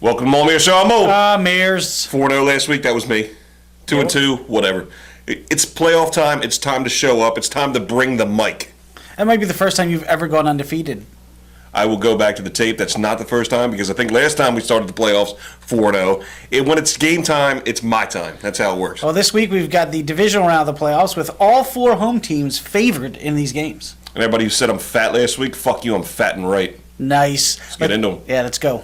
Welcome to Meares Show. I'm Mo. Meares. 4-0 last week. That was me. 2-2. Whatever. It's playoff time. It's time to show up. It's time to bring the mic. That might be the first time you've ever gone undefeated. I will go back to the tape. That's not the first time because I think last time we started the playoffs 4-0. When it's game time, it's my time. That's how it works. Well, this week we've got the divisional round of the playoffs with all four home teams favored in these games. And everybody who said I'm fat last week, fuck you. I'm fat and right. Nice. Let's get into them. Yeah, let's go.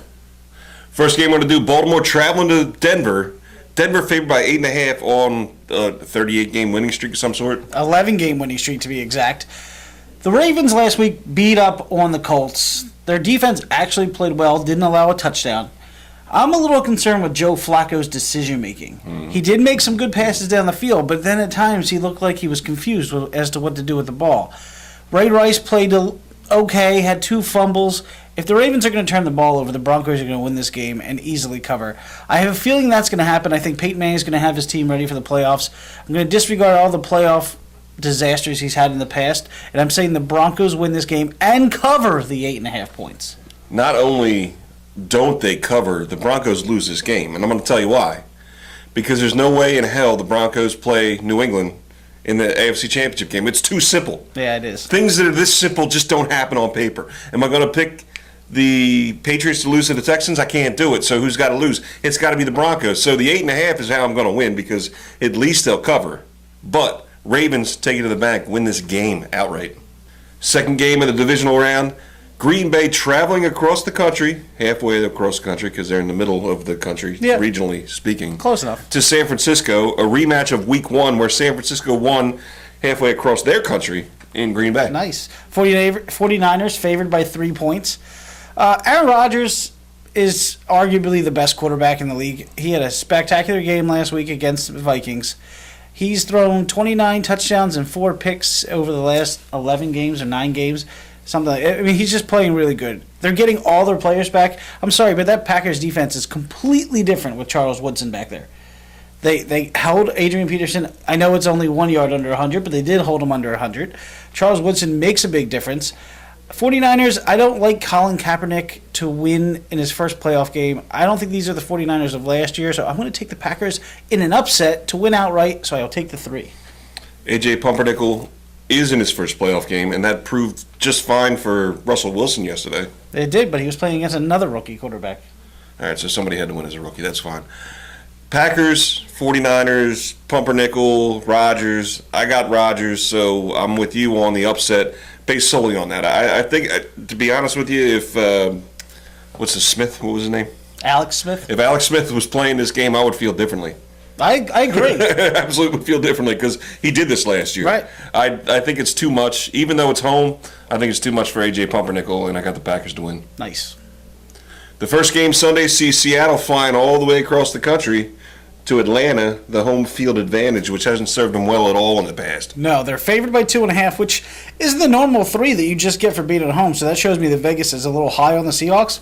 First game we're going to do, Baltimore traveling to Denver. Denver favored by 8.5 on a 38-game winning streak of some sort. 11-game winning streak to be exact. The Ravens last week beat up on the Colts. Their defense actually played well, didn't allow a touchdown. I'm a little concerned with Joe Flacco's decision-making. He did make some good passes down the field, but then at times he looked like he was confused as to what to do with the ball. Ray Rice played okay, had 2 fumbles. If the Ravens are going to turn the ball over, the Broncos are going to win this game and easily cover. I have a feeling that's going to happen. I think Peyton Manning is going to have his team ready for the playoffs. I'm going to disregard all the playoff disasters he's had in the past, and I'm saying the Broncos win this game and cover the 8.5 points. Not only don't they cover, the Broncos lose this game, and I'm going to tell you why. Because there's no way in hell the Broncos play New England in the AFC Championship game. It's too simple. Yeah, it is. Things that are this simple just don't happen on paper. Am I going to pick the Patriots to lose to the Texans? I can't do it. So who's got to lose? It's got to be the Broncos. So the 8.5 is how I'm going to win because at least they'll cover. But Ravens take it to the bank, win this game outright. Second game of the divisional round, Green Bay traveling across the country, halfway across the country because they're in the middle of the country, regionally speaking. Close enough. To San Francisco, a rematch of Week 1 where San Francisco won halfway across their country in Green Bay. Nice. 49ers favored by 3 points. Aaron Rodgers is arguably the best quarterback in the league. He had a spectacular game last week against the Vikings. He's thrown 29 touchdowns and 4 picks over the last 11 games or 9 games. Something like that. I mean, he's just playing really good. They're getting all their players back. I'm sorry, but that Packers defense is completely different with Charles Woodson back there. They held Adrian Peterson. I know it's only 1 yard under 100, but they did hold him under 100. Charles Woodson makes a big difference. 49ers, I don't like Colin Kaepernick to win in his first playoff game. I don't think these are the 49ers of last year, so I'm going to take the Packers in an upset to win outright, so I'll take the 3. A.J. Pumpernickel is in his first playoff game, and that proved just fine for Russell Wilson yesterday. It did, but he was playing against another rookie quarterback. All right, so somebody had to win as a rookie. That's fine. Packers, 49ers, Pumpernickel, Rodgers. I got Rodgers, so I'm with you on the upset based solely on that. I think, to be honest with you, if what's the Smith? What was his name? Alex Smith. If Alex Smith was playing this game, I would feel differently. I agree. Absolutely would feel differently because he did this last year. Right. I think it's too much. Even though it's home, I think it's too much for A.J. Pumpernickel, and I got the Packers to win. Nice. The first game Sunday sees Seattle flying all the way across the country to Atlanta, the home field advantage, which hasn't served them well at all in the past. No, they're favored by 2.5, which is the normal 3 that you just get for being at home. So that shows me that Vegas is a little high on the Seahawks.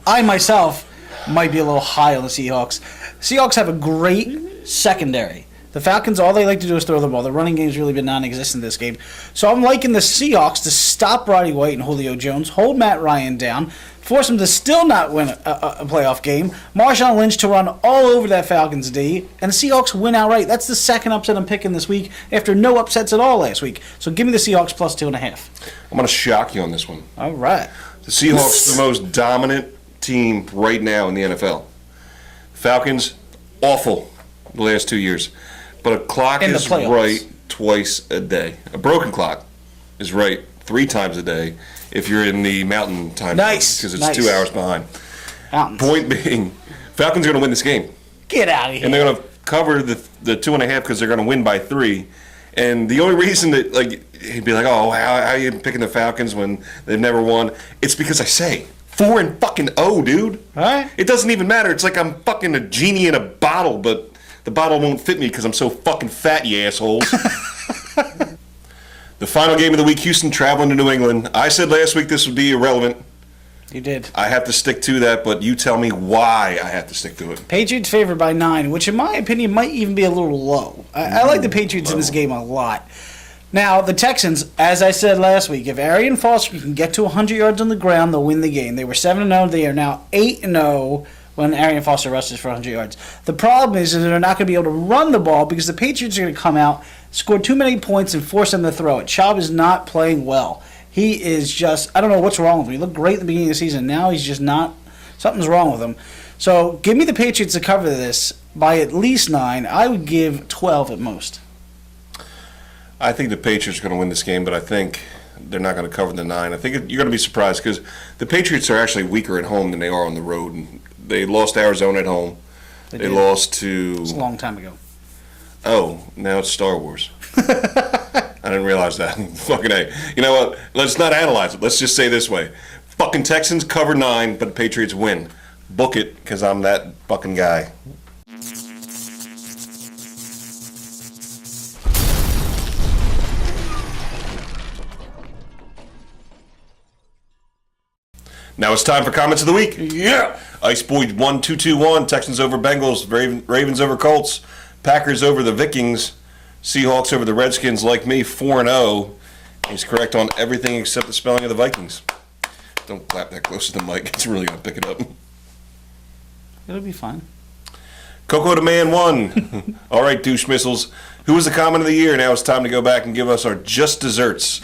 I myself might be a little high on the Seahawks. Seahawks have a great secondary. The Falcons, all they like to do is throw the ball. The running game's really been non-existent this game. So I'm liking the Seahawks to stop Roddy White and Julio Jones, hold Matt Ryan down, force him to still not win a playoff game, Marshawn Lynch to run all over that Falcons D, and the Seahawks win outright. That's the second upset I'm picking this week after no upsets at all last week. So give me the Seahawks plus 2.5. I'm going to shock you on this one. All right. The Seahawks are the most dominant team right now in the NFL. Falcons, awful the last 2 years. But a clock is right twice a day. A broken clock is right 3 times a day if you're in the mountain time. Nice. Because it's 2 hours behind. Mountains. Point being, Falcons are going to win this game. Get out of here. And they're going to cover the 2.5 because they're going to win by 3. And the only reason that, he'd be like, oh, how are you picking the Falcons when they've never won? It's because I say 4-0, dude. All right. It doesn't even matter. It's like I'm fucking a genie in a bottle, but the bottle won't fit me because I'm so fucking fat, you assholes. The final game of the week, Houston traveling to New England. I said last week this would be irrelevant. You did. I have to stick to that, but you tell me why I have to stick to it. Patriots favored by 9, which in my opinion might even be a little low. I like the Patriots in this game a lot. Now, the Texans, as I said last week, if Arian Foster can get to 100 yards on the ground, they'll win the game. They were 7-0. They are now 8-0 when Arian Foster rushes for 100 yards. The problem is that they're not going to be able to run the ball because the Patriots are going to come out, score too many points, and force them to throw it. Chubb is not playing well. He is just, I don't know what's wrong with him. He looked great at the beginning of the season. Now he's just not, something's wrong with him. So give me the Patriots to cover this by at least 9. I would give 12 at most. I think the Patriots are going to win this game, but I think they're not going to cover the 9. I think you're going to be surprised because the Patriots are actually weaker at home than they are on the road. They lost to Arizona at home. They lost to... It's a long time ago. Oh, now it's Star Wars. I didn't realize that. Fucking A. You know what? Let's not analyze it. Let's just say this way. Fucking Texans cover 9, but the Patriots win. Book it, because I'm that fucking guy. Now it's time for comments of the week. Yeah. Ice Boy 1221. Texans over Bengals. Ravens over Colts. Packers over the Vikings. Seahawks over the Redskins. Like me, 4-0. He's correct on everything except the spelling of the Vikings. Don't clap that close to the mic. It's really going to pick it up. It'll be fine. Coco the Man 1. All right, douche missiles. Who was the comment of the year? Now it's time to go back and give us our just desserts.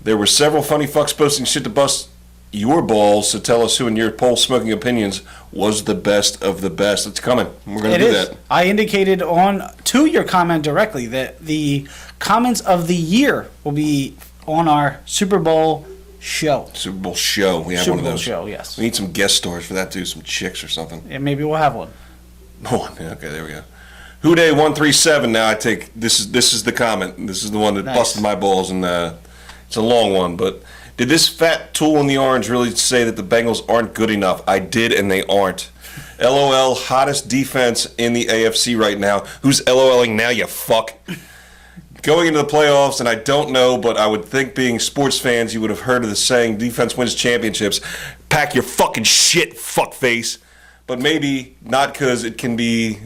There were several funny fucks posting shit to bust your balls, so tell us who in your poll smoking opinions was the best of the best. It's coming. We're going to do that. I indicated to your comment directly that the comments of the year will be on our Super Bowl show. Super Bowl show. We have Super one of those. Bowl show, yes. We need some guest stars for that too, some chicks or something. Yeah, maybe we'll have one. Oh, okay, there we go. Houday 137. Now I take this is the comment. This is the one that busted my balls, and it's a long one, but did this fat tool in the orange really say that the Bengals aren't good enough? I did, and they aren't. LOL, hottest defense in the AFC right now. Who's LOLing now, you fuck? Going into the playoffs, and I don't know, but I would think being sports fans, you would have heard of the saying, defense wins championships. Pack your fucking shit, fuckface. But maybe not, because it can be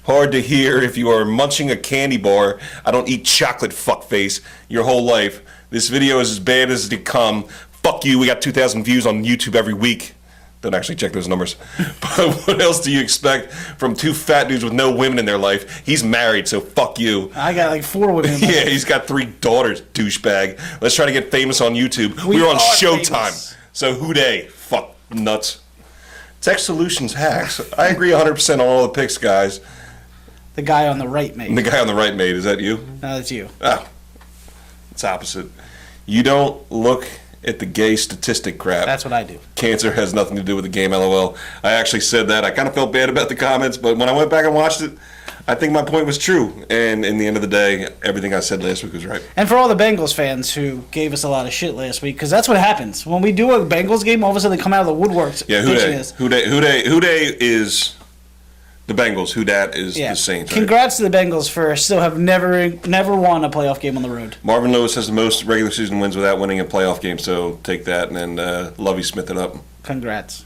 hard to hear if you are munching a candy bar. I don't eat chocolate, fuckface, your whole life. This video is as bad as it come. Fuck you, we got 2,000 views on YouTube every week. Don't actually check those numbers. But what else do you expect from two fat dudes with no women in their life? He's married, so fuck you. I got like 4 women. Yeah, he's got 3 daughters, douchebag. Let's try to get famous on YouTube. We're on Showtime. Famous. So who they? Fuck nuts. Tech Solutions hacks. I agree 100% on all the picks, guys. The guy on the right, mate. The guy on the right, mate. Is that you? No, that's you. Oh. It's opposite. You don't look at the gay statistic crap. That's what I do. Cancer has nothing to do with the game, LOL. I actually said that. I kind of felt bad about the comments, but when I went back and watched it, I think my point was true. And in the end of the day, everything I said last week was right. And for all the Bengals fans who gave us a lot of shit last week, because that's what happens. When we do a Bengals game, all of a sudden they come out of the woodworks. Yeah, Houday is the Bengals. Who dat is the Saints. Right? Congrats to the Bengals for still have never won a playoff game on the road. Marvin Lewis has the most regular season wins without winning a playoff game, so take that and then Lovey Smith it up. Congrats.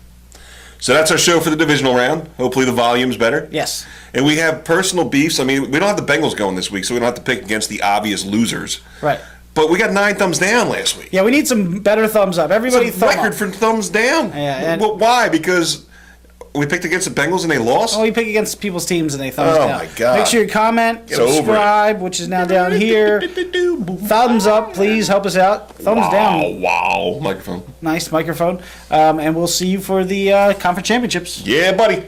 So that's our show for the divisional round. Hopefully the volume's better. Yes. And we have personal beefs. I mean, we don't have the Bengals going this week, so we don't have to pick against the obvious losers. Right. But we got 9 thumbs down last week. Yeah, we need some better thumbs up. Everybody it's a thumb record up. for thumbs down. Yeah, and why? Because we picked against the Bengals and they lost? Oh, we pick against people's teams and they thumbs down. Oh, my God. Make sure you comment, subscribe, which is now down here. Thumbs up, please. Help us out. Thumbs down. Wow. Microphone. Nice microphone. And we'll see you for the conference championships. Yeah, buddy.